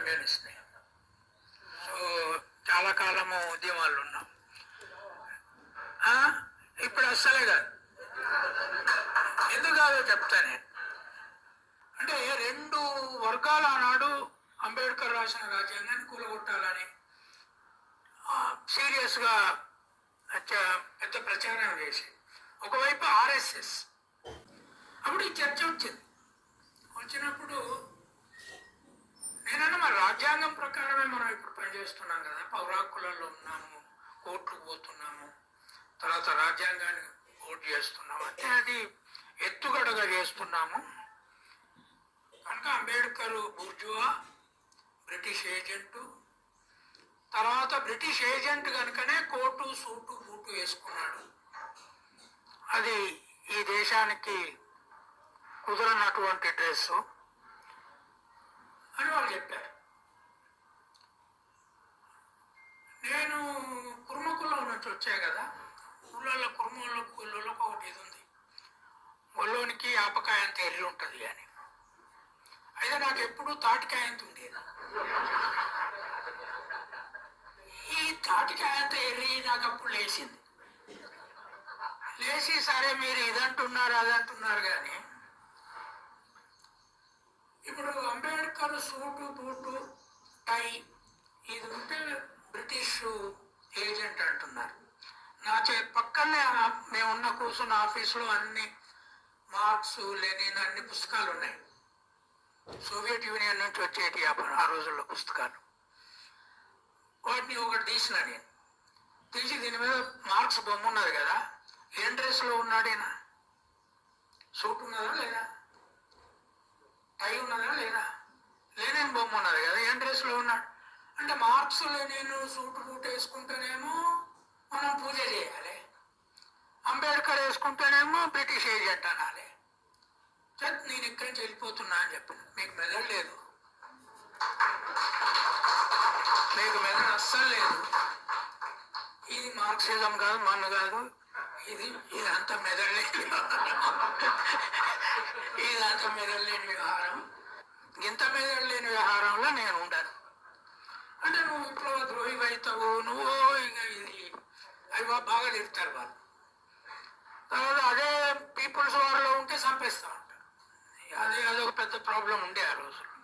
కమ్యూనిస్ట్ని. So చాలా కాలము ఉద్యమాలు ఉన్నాం. ఇప్పుడు అస్సలే కాదు. ఎందుకు కాదో చెప్తానే. అంటే రెండు వర్గాల ఆనాడు అంబేద్కర్ రాసిన రాజ్యాంగాన్ని కూలగొట్టాలని సీరియస్గా పెద్ద ప్రచారం చేసి, ఒకవైపు ఆర్ఎస్ఎస్. అప్పుడు ఈ చర్చ వచ్చినప్పుడు నేనన్నా మరి రాజ్యాంగం ప్రకారమే మనం ఇప్పుడు పనిచేస్తున్నాం కదా, పౌరాకులలో ఉన్నాము, కోర్టుకు పోతున్నాము, తర్వాత రాజ్యాంగాన్ని ఓటు చేస్తున్నాము అంటే అది ఎత్తుగడగా చేస్తున్నాము కనుక అంబేద్కర్ బూర్జువా, బ్రిటిష్ ఏజెంటు, తర్వాత బ్రిటిష్ ఏజెంట్ కనుకనే కోటు సూటు బూటు వేసుకున్నాడు. అది ఈ దేశానికి కుదరనటువంటి డ్రెస్సు అని వాళ్ళు చెప్పారు. నేను కుర్మకుల్లో నుంచి వచ్చాయి కదా, ఊళ్ళో కుర్మూళ్ళకు ఒకటి ఇది ఉంది, ఒళ్ళోనికి ఆపకాయంత ఎర్రి ఉంటుంది అని. అయితే నాకు ఎప్పుడు తాటికాయంత ఉండేది. ఈ తాటికాయంత ఎర్రి నాకు అప్పుడు లేచి సరే మీరు ఇదంటున్నారు అదంటున్నారు కానీ ఇప్పుడు అంబేద్కర్ సూటు బూటు టై ఇది ఉంటే బ్రిటిష్ ఏజెంట్ అంటున్నారు. నా పక్కనే మేమున్న కూర్చున్న ఆఫీసులో అన్ని మార్క్స్, లెనిన్ అన్ని పుస్తకాలు ఉన్నాయి. సోవియట్ యూనియన్ నుంచి వచ్చేటి ఆ రోజుల్లో పుస్తకాలు. వాటిని ఒకటి తీసిన నేను తీసి దీని మీద మార్క్స్ బొమ్మ ఉన్నది కదా, ఏం డ్రెస్లో ఉన్నాడేనా, సూట్ ఉన్నదా లేదా, టై ఉన్నదా లేదా, లెనిన్ బొమ్మ ఉన్నది కదా, ఏం డ్రెస్లో ఉన్నాడు అంటే మార్క్స్ లెనిన్ సూట్ బూట్ వేసుకుంటేనేమో మనం పూజ చేయాలి, అంబేద్కర్ వేసుకుంటేనేమో బ్రిటిష్ ఏజెంట్ అనాలి. నేను ఇక్కడి నుంచి వెళ్ళిపోతున్నా అని చెప్పాను. మీకు మెదడు లేదు, మీకు మెదడు అస్సలు లేదు. ఇది మార్క్సిజం కాదు, మన కాదు, ఇదంతా మెదడులేని ఇదంతా మెదడులేని వ్యవహారం. ఇంత మెదడులేని వ్యవహారంలో నేను ఉండను అంటే నువ్వు విప్లవ ద్రోహి అవుతావు, నువ్వు ఇక ఇది అవి బాగా తిడతారు వాళ్ళు. తర్వాత అదే పీపుల్స్ వార్లో ఉంటే చంపేస్తా ఉంటారు. అదొక పెద్ద ప్రాబ్లం ఉండే ఆ రోజుల్లో.